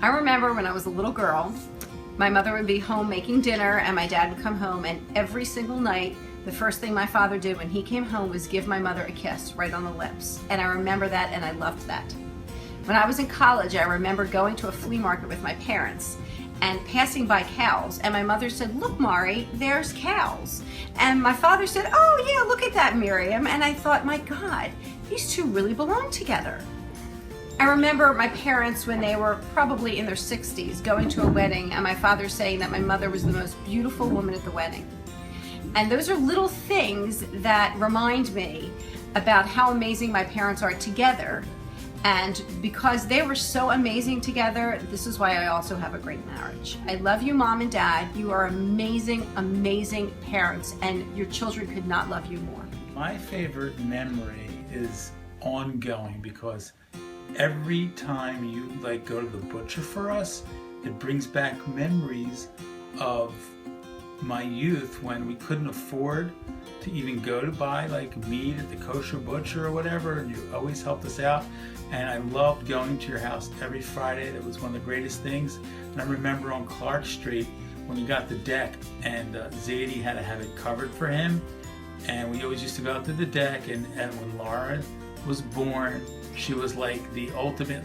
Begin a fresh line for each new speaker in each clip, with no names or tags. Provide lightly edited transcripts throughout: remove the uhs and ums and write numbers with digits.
I remember when I was a little girl, my mother would be home making dinner and my dad would come home, and every single night, the first thing my father did when he came home was give my mother a kiss right on the lips. And I remember that and I loved that. When I was in college, I remember going to a flea market with my parents and passing by cows, and my mother said, "Look, Mari, there's cows." And my father said, "Oh yeah, look at that, Miriam." And I thought, my God, these two really belong together. I remember my parents, when they were probably in their 60s, going to a wedding and my father saying that my mother was the most beautiful woman at the wedding. And those are little things that remind me about how amazing my parents are together. And because they were so amazing together, this is why I also have a great marriage. I love you, Mom and Dad. You are amazing, amazing parents, and your children could not love you more.
My favorite memory is ongoing because every time you go to the butcher for us, it brings back memories of my youth when we couldn't afford to even go to buy meat at the kosher butcher or whatever, and you always helped us out. And I loved going to your house every Friday. That was one of the greatest things. And I remember on Clark Street when we got the deck, and Zadie had to have it covered for him, and we always used to go out to the deck. And when Lauren was born, she was like the ultimate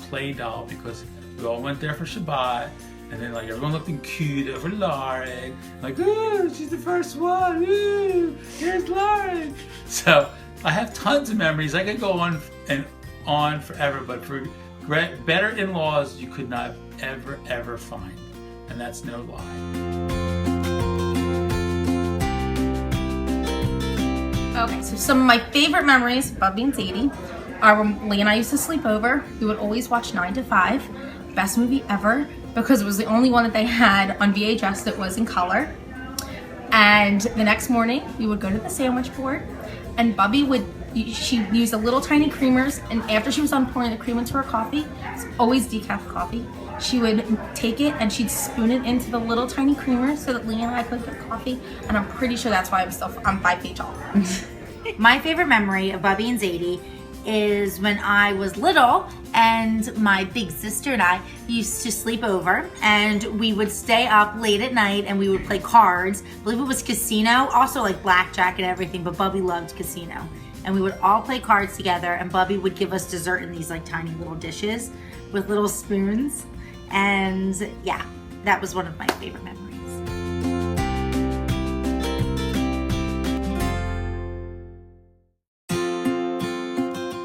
play doll, because we all went there for Shabbat. And then everyone looked cute over Lauren, ooh, she's the first one, ooh, here's Lauren. So I have tons of memories. I could go on and on forever, but for better in-laws you could not ever find. And that's no lie.
Okay, so some of my favorite memories of Bubby and Zadie are when Lee and I used to sleep over. We would always watch 9 to 5, best movie ever, because it was the only one that they had on VHS that was in color. And the next morning, we would go to the sandwich board, and Bubby she used the little tiny creamers, and after she was done pouring the cream into her coffee, it's always decaf coffee, she would take it and she'd spoon it into the little tiny creamers so that Lee and I could get coffee, and I'm pretty sure that's why I'm 5 feet tall.
My favorite memory of Bubby and Zadie is when I was little and my big sister and I used to sleep over, and we would stay up late at night and we would play cards. I believe it was casino, also blackjack and everything, but Bubby loved casino. And we would all play cards together, and Bubby would give us dessert in these tiny little dishes with little spoons. And yeah, that was one of my favorite memories.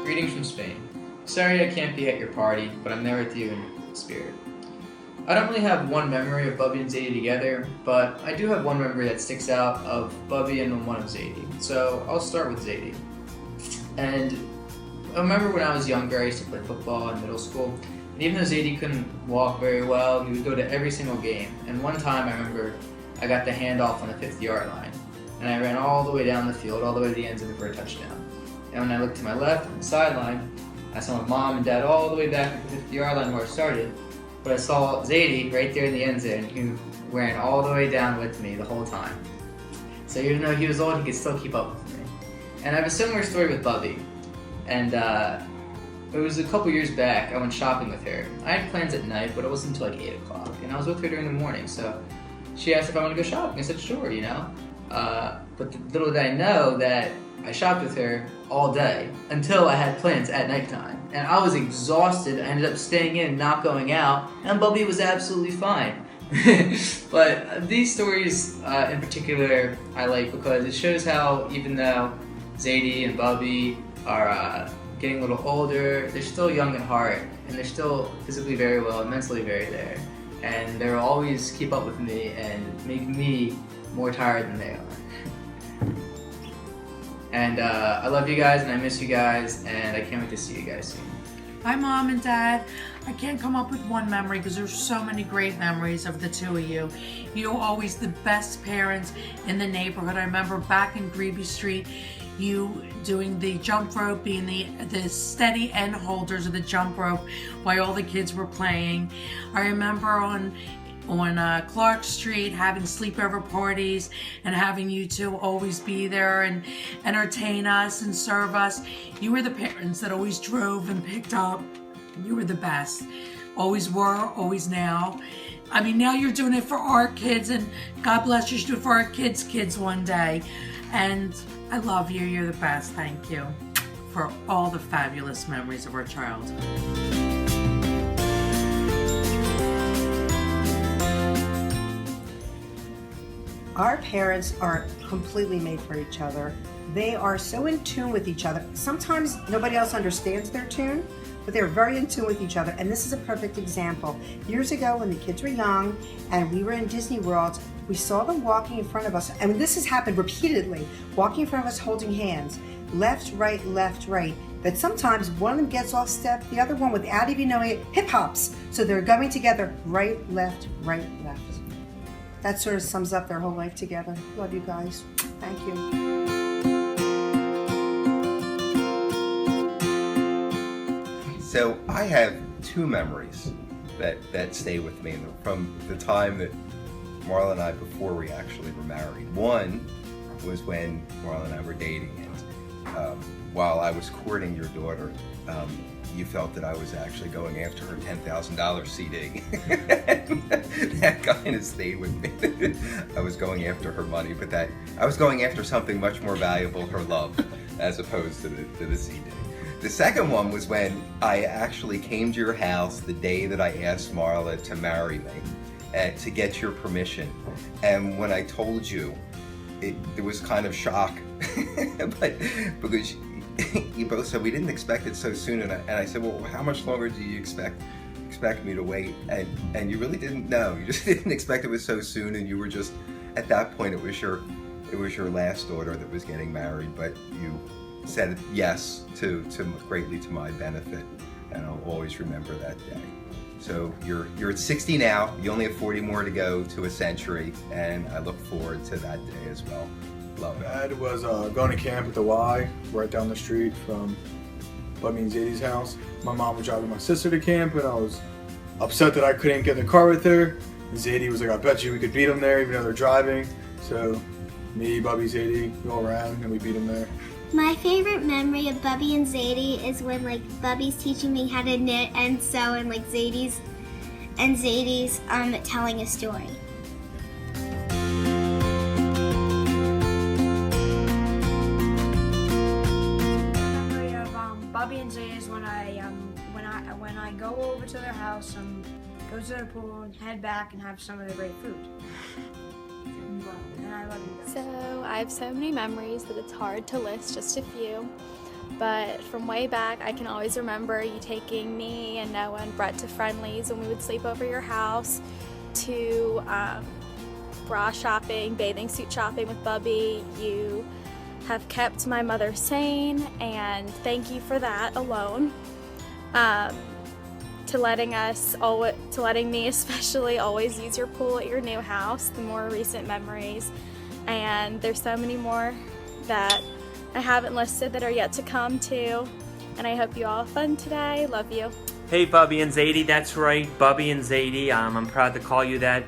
Greetings from Spain. Sorry I can't be at your party, but I'm there with you in spirit. I don't really have one memory of Bubby and Zadie together, but I do have one memory that sticks out of Bubby and one of Zadie. So I'll start with Zadie. And I remember when I was younger, I used to play football in middle school. And even though Zadie couldn't walk very well, he would go to every single game. And one time I remember I got the handoff on the 50-yard line. And I ran all the way down the field, all the way to the end zone for a touchdown. And when I looked to my left on the sideline, I saw my mom and dad all the way back at the 50-yard line where I started. But I saw Zadie right there in the end zone, who ran all the way down with me the whole time. So even though he was old, he could still keep up with me. And I have a similar story with Bubby. And it was a couple years back, I went shopping with her. I had plans at night, but it wasn't until 8 o'clock. And I was with her during the morning, so she asked if I wanted to go shopping. I said, sure, But little did I know that I shopped with her all day until I had plans at nighttime. And I was exhausted. I ended up staying in, not going out, and Bubby was absolutely fine. But these stories in particular I like because it shows how even though Zadie and Bubby are getting a little older, they're still young at heart, and they're still physically very well and mentally very there. And they'll always keep up with me and make me more tired than they are. And I love you guys and I miss you guys, and I can't wait to see you guys soon.
Hi, Mom and Dad. I can't come up with one memory because there's so many great memories of the two of you. You're always the best parents in the neighborhood. I remember back in Greby Street, you doing the jump rope, being the steady end holders of the jump rope while all the kids were playing. I remember on Clark Street having sleepover parties and having you two always be there and entertain us and serve us. You were the parents that always drove and picked up. You were the best. always were, always now. I mean, now you're doing it for our kids, and God bless you, should do it for our kids one day. And I love you. You're the best. Thank you for all the fabulous memories of our childhood.
Our parents are completely made for each other. They are so in tune with each other. Sometimes nobody else understands their tune, but they're very in tune with each other. And this is a perfect example. Years ago when the kids were young and we were in Disney World, we saw them walking in front of us. And this has happened repeatedly, walking in front of us holding hands, left, right, that sometimes one of them gets off step, the other one without even knowing it, hip hops. So they're going together, right, left, right, left. That sort of sums up their whole life together. Love you guys. Thank you.
So I have two memories that stay with me from the time that Marla and I, before we actually were married. One was when Marla and I were dating, and while I was courting your daughter, you felt that I was actually going after her $10,000 CD. That kind of stayed with me. I was going after her money, but I was going after something much more valuable, her love, as opposed to the CD. The second one was when I actually came to your house the day that I asked Marla to marry me, to get your permission. And when I told you, there was kind of shock, but because you both said we didn't expect it so soon, and I said, well, how much longer do you expect me to wait? And you really didn't know. You just didn't expect it was so soon, and you were just, at that point, it was your last daughter that was getting married, but you said yes greatly to my benefit, and I'll always remember that day. So you're at 60 now. You only have 40 more to go to a century, and I look forward to that day as well. Love it.
Dad was going to camp at the Y, right down the street from Bubby and Zadie's house. My mom was driving my sister to camp, and I was upset that I couldn't get in the car with her. And Zadie was like, I bet you we could beat them there, even though they're driving. So me, Bubby, Zadie, we all ran, and we beat them there.
My favorite memory of Bubby and Zadie is when Bubby's teaching me how to knit and sew, and Zadie's telling a story.
Memory of Bubby and Zadie is when I go over to their house, go to the pool, and head back and have some of the great food. And I love you guys.
So I have so many memories that it's hard to list just a few, but from way back I can always remember you taking me and Noah and Brett to Friendly's when we would sleep over your house, to bra shopping, bathing suit shopping with Bubby. You have kept my mother sane, and thank you for that alone. To letting me especially always use your pool at your new house, the more recent memories. And there's so many more that I haven't listed that are yet to come too. And I hope you all have fun today. Love you.
Hey Bubby and Zadie, that's right, Bubby and Zadie. I'm proud to call you that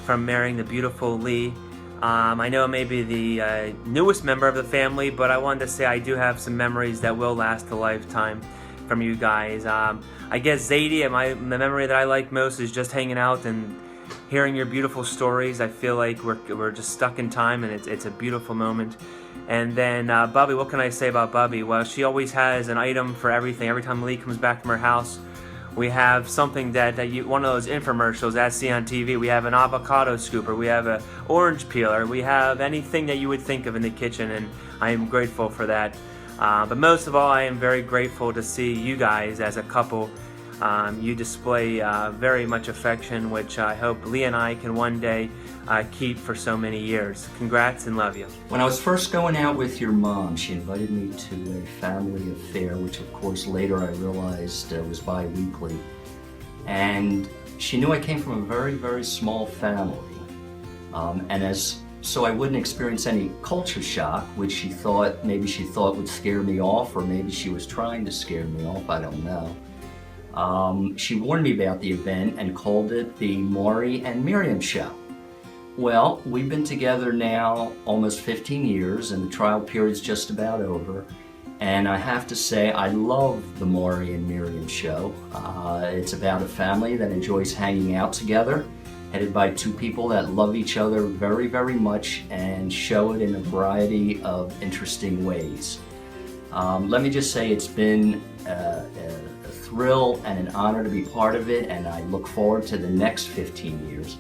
from marrying the beautiful Lee. I know maybe the newest member of the family, but I wanted to say I do have some memories that will last a lifetime from you guys. I guess Zadie, the memory that I like most is just hanging out and hearing your beautiful stories. I feel like we're just stuck in time, and it's a beautiful moment. And then Bubby, what can I say about Bubby? Well, she always has an item for everything. Every time Lee comes back from her house, we have something one of those infomercials as seen on TV. We have an avocado scooper, we have an orange peeler, we have anything that you would think of in the kitchen, and I am grateful for that. But most of all, I am very grateful to see you guys as a couple. You display very much affection, which I hope Lee and I can one day keep for so many years. Congrats and love you.
When I was first going out with your mom, she invited me to a family affair, which of course later I realized was bi-weekly. And she knew I came from a very, very small family. So I wouldn't experience any culture shock, which she thought would scare me off, or maybe she was trying to scare me off, I don't know. She warned me about the event and called it the Maury and Miriam Show. Well, we've been together now almost 15 years, and the trial period's just about over. And I have to say, I love the Maury and Miriam show. It's about a family that enjoys hanging out together, headed by two people that love each other very, very much and show it in a variety of interesting ways. Let me just say it's been a thrill and an honor to be part of it, and I look forward to the next 15 years.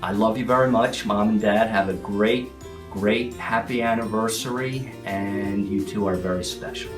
I love you very much. Mom and Dad, have a great happy anniversary, and you two are very special.